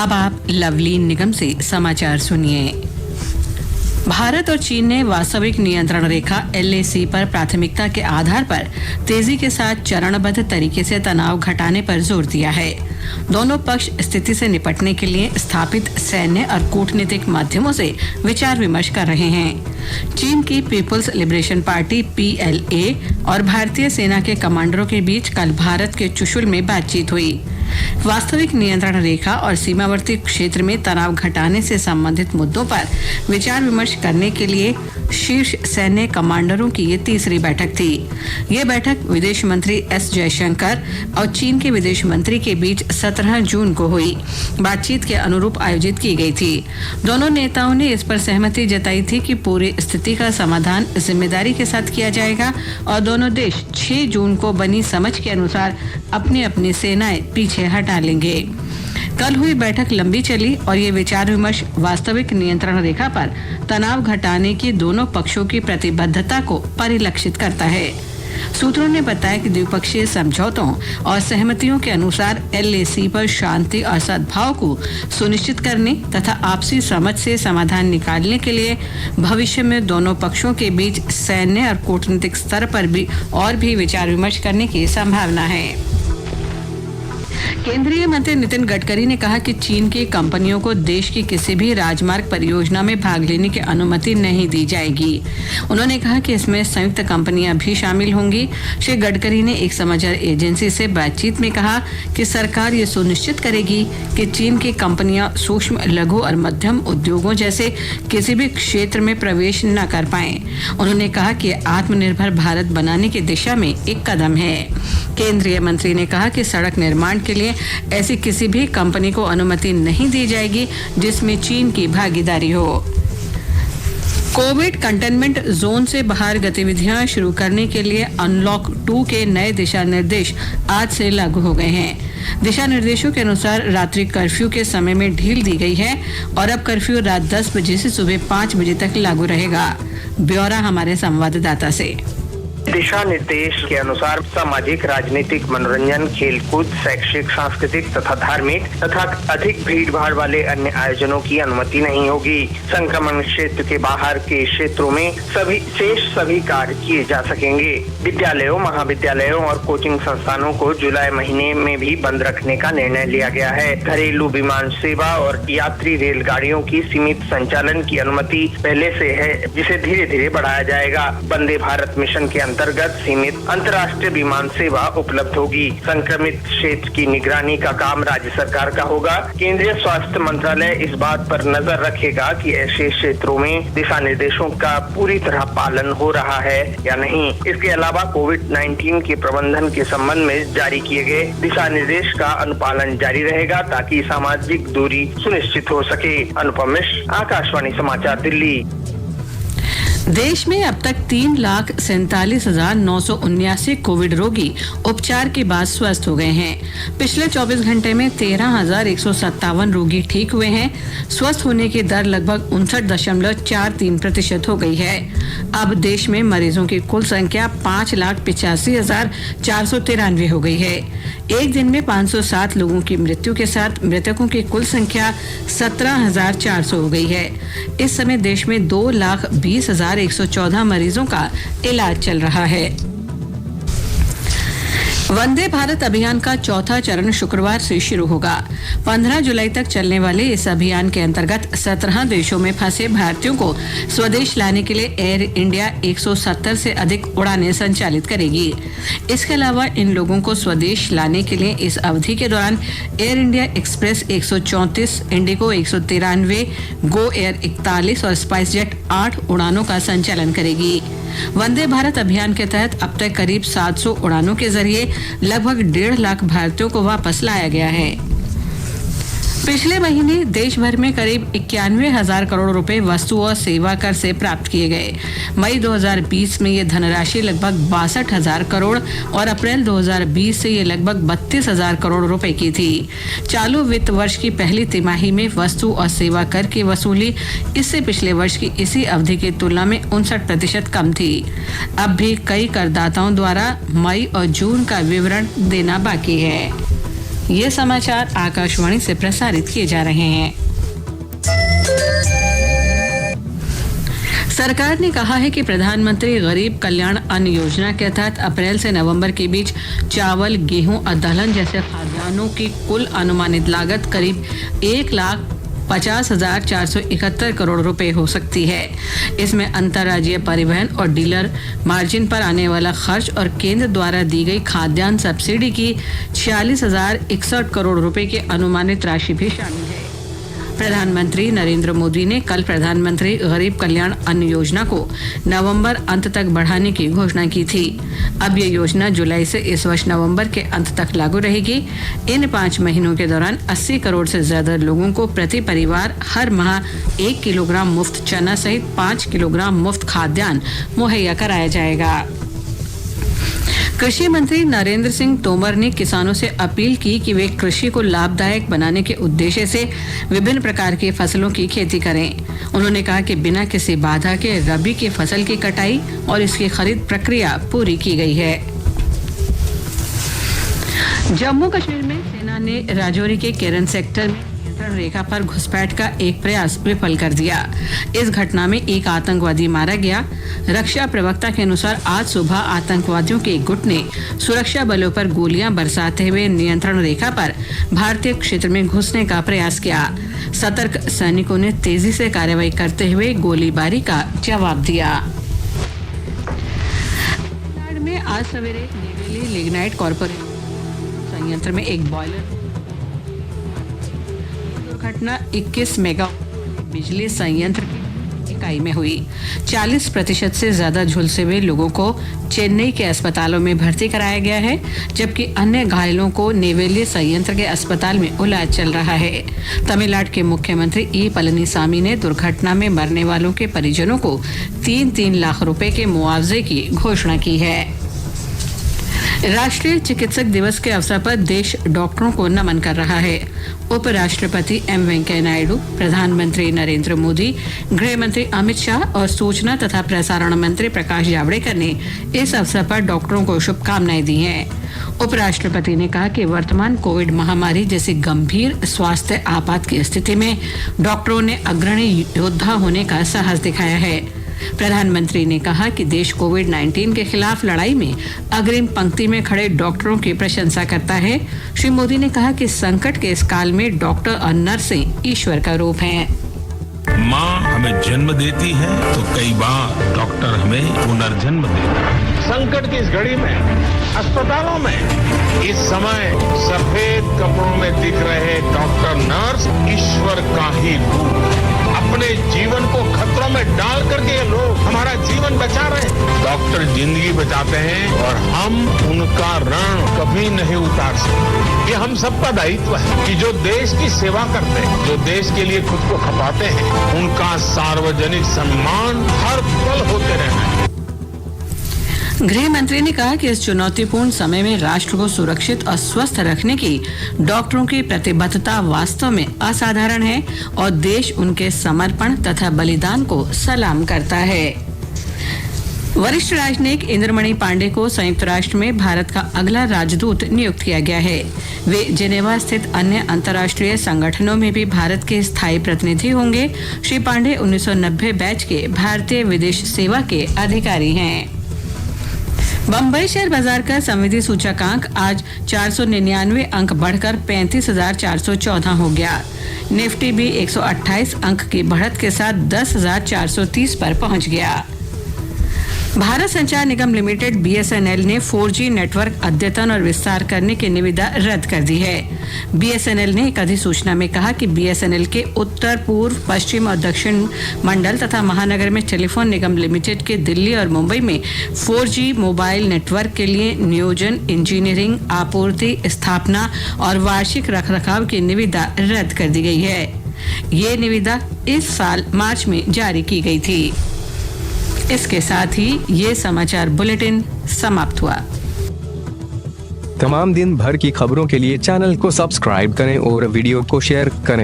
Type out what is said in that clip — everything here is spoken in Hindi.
अब आप लवलीन निगम से समाचार सुनिए। भारत और चीन ने वास्तविक नियंत्रण रेखा LAC पर प्राथमिकता के आधार पर तेजी के साथ चरणबद्ध तरीके से तनाव घटाने पर जोर दिया है। दोनों पक्ष स्थिति से निपटने के लिए स्थापित सैन्य और कूटनीतिक माध्यमों से विचार विमर्श कर रहे हैं। चीन की पीपुल्स लिबरेशन पार्टी PLA और भारतीय सेना के कमांडरों के बीच कल भारत के चुशुल में बातचीत हुई। वास्तविक नियंत्रण रेखा और सीमावर्ती क्षेत्र में तनाव घटाने से संबंधित मुद्दों पर विचार विमर्श करने के लिए शीर्ष सैन्य कमांडरों की ये तीसरी बैठक थी। ये बैठक विदेश मंत्री S जयशंकर और चीन के विदेश मंत्री के बीच 17 जून को हुई बातचीत के अनुरूप आयोजित की गई थी। दोनों नेताओं ने इस पर सहमति जताई थी कि पूरी स्थिति का समाधान जिम्मेदारी के साथ किया जाएगा और दोनों देश 6 जून को बनी समझ के अनुसार अपनी अपनी सेनाएं पीछे हटा लेंगे। कल हुई बैठक लंबी चली और ये विचार विमर्श वास्तविक नियंत्रण रेखा पर तनाव घटाने की दोनों पक्षों की प्रतिबद्धता को परिलक्षित करता है। सूत्रों ने बताया कि द्विपक्षीय समझौतों और सहमतियों के अनुसार LAC पर शांति और सद्भाव को सुनिश्चित करने तथा आपसी समझ से समाधान निकालने के लिए भविष्य में दोनों पक्षों के बीच सैन्य और कूटनीतिक स्तर पर भी विचार विमर्श करने की संभावना है। केंद्रीय मंत्री नितिन गडकरी ने कहा कि चीन की कंपनियों को देश की किसी भी राजमार्ग परियोजना में भाग लेने की अनुमति नहीं दी जाएगी। उन्होंने कहा कि इसमें संयुक्त कंपनियां भी शामिल होंगी। श्री गडकरी ने एक समाचार एजेंसी से बातचीत में कहा कि सरकार ये सुनिश्चित करेगी कि चीन की कंपनियां सूक्ष्म, लघु और मध्यम उद्योगों जैसे किसी भी क्षेत्र में प्रवेश न कर पाएं। उन्होंने कहा कि आत्मनिर्भर भारत बनाने की दिशा में एक कदम है। केंद्रीय मंत्री ने कहा कि सड़क निर्माण के लिए ऐसी किसी भी कंपनी को अनुमति नहीं दी जाएगी जिसमें चीन की भागीदारी हो। कोविड कंटेनमेंट जोन से बाहर गतिविधियां शुरू करने के लिए अनलॉक 2 के नए दिशा निर्देश आज से लागू हो गए हैं। दिशा निर्देशों के अनुसार रात्रि कर्फ्यू के समय में ढील दी गई है और अब कर्फ्यू रात 10 बजे से सुबह 5 बजे तक लागू रहेगा। ब्यौरा हमारे संवाददाता से। दिशा निर्देश के अनुसार सामाजिक, राजनीतिक, मनोरंजन, खेलकूद, शैक्षिक, सांस्कृतिक तथा धार्मिक तथा अधिक भीड़ भाड़ वाले अन्य आयोजनों की अनुमति नहीं होगी। संक्रमण क्षेत्र के बाहर के क्षेत्रों में सभी कार्य किए जा सकेंगे। विद्यालयों, महाविद्यालयों और कोचिंग संस्थानों को जुलाई महीने में भी बंद रखने का निर्णय लिया गया है। घरेलू विमान सेवा और यात्री रेलगाड़ियों की सीमित संचालन की अनुमति पहले से है, जिसे धीरे धीरे बढ़ाया जाएगा। वंदे भारत मिशन के अंतर्गत सीमित अंतर्राष्ट्रीय विमान सेवा उपलब्ध होगी। संक्रमित क्षेत्र की निगरानी का काम राज्य सरकार का होगा। केंद्रीय स्वास्थ्य मंत्रालय इस बात पर नजर रखेगा कि ऐसे क्षेत्रों में दिशा निर्देशों का पूरी तरह पालन हो रहा है या नहीं। इसके अलावा कोविड-19 के प्रबंधन के संबंध में जारी किए गए दिशा निर्देश का अनुपालन जारी रहेगा ताकि सामाजिक दूरी सुनिश्चित हो सके। अनुपम मिश्र, आकाशवाणी समाचार, दिल्ली। देश में अब तक 3,47,979 कोविड रोगी उपचार के बाद स्वस्थ हो गए हैं। पिछले 24 घंटे में 13,157 रोगी ठीक हुए हैं। स्वस्थ होने की दर लगभग 59.43% हो गई है। अब देश में मरीजों की कुल संख्या 5,85,493 हो गई है। एक दिन में 507 लोगों की मृत्यु के साथ मृतकों की कुल संख्या 17,400 हो गई है। इस समय देश में 2,20,114 मरीजों का इलाज चल रहा है। वंदे भारत अभियान का चौथा चरण शुक्रवार से शुरू होगा। 15 जुलाई तक चलने वाले इस अभियान के अंतर्गत 17 देशों में फंसे भारतीयों को स्वदेश लाने के लिए एयर इंडिया 170 से अधिक उड़ानें संचालित करेगी। इसके अलावा इन लोगों को स्वदेश लाने के लिए इस अवधि के दौरान air India express 134, Indigo 193, Go Air 41 और स्पाइस जेट 8 उड़ानों का संचालन करेगी। वंदे भारत अभियान के तहत अब तक करीब 700 उड़ानों के जरिए लगभग 1.5 लाख भारतीयों को वापस लाया गया है। पिछले महीने देश भर में करीब 91,000 करोड़ रुपए वस्तु और सेवा कर से प्राप्त किए गए। मई 2020 में ये धनराशि लगभग 62,000 करोड़ और अप्रैल 2020 से ये लगभग 32,000 करोड़ रुपए की थी। चालू वित्त वर्ष की पहली तिमाही में वस्तु और सेवा कर की वसूली इससे पिछले वर्ष की इसी अवधि की तुलना में 59% कम थी। अब भी कई करदाताओं द्वारा मई और जून का विवरण देना बाकी है। ये समाचार आकाशवाणी से प्रसारित किए जा रहे हैं। सरकार ने कहा है कि प्रधानमंत्री गरीब कल्याण अन्न योजना के तहत अप्रैल से नवंबर के बीच चावल, गेहूं और दलहन जैसे खाद्यान्नों की कुल अनुमानित लागत करीब 1,50,471 करोड़ रुपए हो सकती है। इसमें अंतर्राज्यीय परिवहन और डीलर मार्जिन पर आने वाला खर्च और केंद्र द्वारा दी गई खाद्यान्न सब्सिडी की 46,061 करोड़ रुपए की अनुमानित राशि भी शामिल है। प्रधानमंत्री नरेंद्र मोदी ने कल प्रधानमंत्री गरीब कल्याण अन्न योजना को नवंबर अंत तक बढ़ाने की घोषणा की थी। अब ये योजना जुलाई से इस वर्ष नवंबर के अंत तक लागू रहेगी। इन 5 महीनों के दौरान 80 करोड़ से ज्यादा लोगों को प्रति परिवार हर माह 1 किलोग्राम मुफ्त चना सहित 5 किलोग्राम मुफ्त खाद्यान्न मुहैया कराया जाएगा। कृषि मंत्री नरेंद्र सिंह तोमर ने किसानों से अपील की कि वे कृषि को लाभदायक बनाने के उद्देश्य से विभिन्न प्रकार की फसलों की खेती करें। उन्होंने कहा कि बिना किसी बाधा के रबी की फसल की कटाई और इसकी खरीद प्रक्रिया पूरी की गई है। जम्मू कश्मीर में सेना ने राजौरी के केरन सेक्टर में नियंत्रण रेखा पर घुसपैठ का एक प्रयास विफल कर दिया। इस घटना में एक आतंकवादी मारा गया। रक्षा प्रवक्ता के अनुसार आज सुबह आतंकवादियों के एक गुट ने सुरक्षा बलों पर गोलियां बरसाते हुए नियंत्रण रेखा पर भारतीय क्षेत्र में घुसने का प्रयास किया। सतर्क सैनिकों ने तेजी से कार्रवाई करते हुए गोलीबारी का जवाब दिया। में आज सवेरे नेवेली लिग्नाइट कॉर्पोरेशन संयंत्र में एक बॉयलर दुर्घटना 21 मेगावाट बिजली संयंत्र की इकाई में हुई। 40% से ज्यादा झुलसे हुए लोगों को चेन्नई के अस्पतालों में भर्ती कराया गया है, जबकि अन्य घायलों को नेवेली संयंत्र के अस्पताल में इलाज चल रहा है। तमिलनाडु के मुख्यमंत्री ई पलनीसामी ने दुर्घटना में मरने वालों के परिजनों को 3-3 लाख रुपए के मुआवजे की घोषणा की है। राष्ट्रीय चिकित्सक दिवस के अवसर पर देश डॉक्टरों को नमन कर रहा है। उपराष्ट्रपति एम वेंकैया नायडू, प्रधानमंत्री नरेंद्र मोदी, गृह मंत्री अमित शाह और सूचना तथा प्रसारण मंत्री प्रकाश जावड़ेकर ने इस अवसर पर डॉक्टरों को शुभकामनाएं दी हैं। उपराष्ट्रपति ने कहा कि वर्तमान कोविड महामारी जैसी गंभीर स्वास्थ्य आपात की स्थिति में डॉक्टरों ने अग्रणी योद्धा होने का साहस दिखाया है। प्रधानमंत्री ने कहा कि देश कोविड-19 के खिलाफ लड़ाई में अग्रिम पंक्ति में खड़े डॉक्टरों की प्रशंसा करता है। श्री मोदी ने कहा कि संकट के इस काल में डॉक्टर और नर्सें ईश्वर का रूप हैं। माँ हमें जन्म देती है तो कई बार डॉक्टर हमें पुनर्जन्म देता है। संकट की इस घड़ी में अस्पतालों में इस समय सफेद कपड़ों में दिख रहे डॉक्टर नर्स ईश्वर का ही रूप है। अपने जीवन को खतरों में डाल करके ये लोग हमारा जीवन बचा रहे हैं। डॉक्टर जिंदगी बचाते हैं और हम उनका ऋण कभी नहीं उतार सकते। ये हम सबका दायित्व है कि जो देश की सेवा करते हैं, जो देश के लिए खुद को खपाते हैं, उनका सार्वजनिक सम्मान हर पल होते रहना है। गृह मंत्री ने कहा कि इस चुनौतीपूर्ण समय में राष्ट्र को सुरक्षित और स्वस्थ रखने की डॉक्टरों की प्रतिबद्धता वास्तव में असाधारण है और देश उनके समर्पण तथा बलिदान को सलाम करता है। वरिष्ठ राजनयिक इंद्रमणि पांडे को संयुक्त राष्ट्र में भारत का अगला राजदूत नियुक्त किया गया है। वे जेनेवा स्थित अन्य अंतर्राष्ट्रीय संगठनों में भी भारत के स्थायी प्रतिनिधि होंगे। श्री पांडे 1990 बैच के भारतीय विदेश सेवा के अधिकारी हैं। बम्बई शेयर बाजार का संविधि सूचकांक आज 499 अंक बढ़कर 35,414 हो गया। निफ्टी भी 128 अंक की बढ़त के साथ 10,430 पर पहुंच गया। भारत संचार निगम लिमिटेड BSNL ने 4G नेटवर्क अद्यतन और विस्तार करने की निविदा रद्द कर दी है। BSNL ने एक अधिसूचना में कहा कि BSNL के उत्तर, पूर्व, पश्चिम और दक्षिण मंडल तथा महानगर में टेलीफोन निगम लिमिटेड के दिल्ली और मुंबई में 4G मोबाइल नेटवर्क के लिए नियोजन, इंजीनियरिंग, आपूर्ति, स्थापना और वार्षिक रखरखाव की निविदा रद्द कर दी गई है। ये निविदा इस साल मार्च में जारी की गई थी। इसके साथ ही ये समाचार बुलेटिन समाप्त हुआ। तमाम दिन भर की खबरों के लिए चैनल को सब्सक्राइब करें और वीडियो को शेयर करें।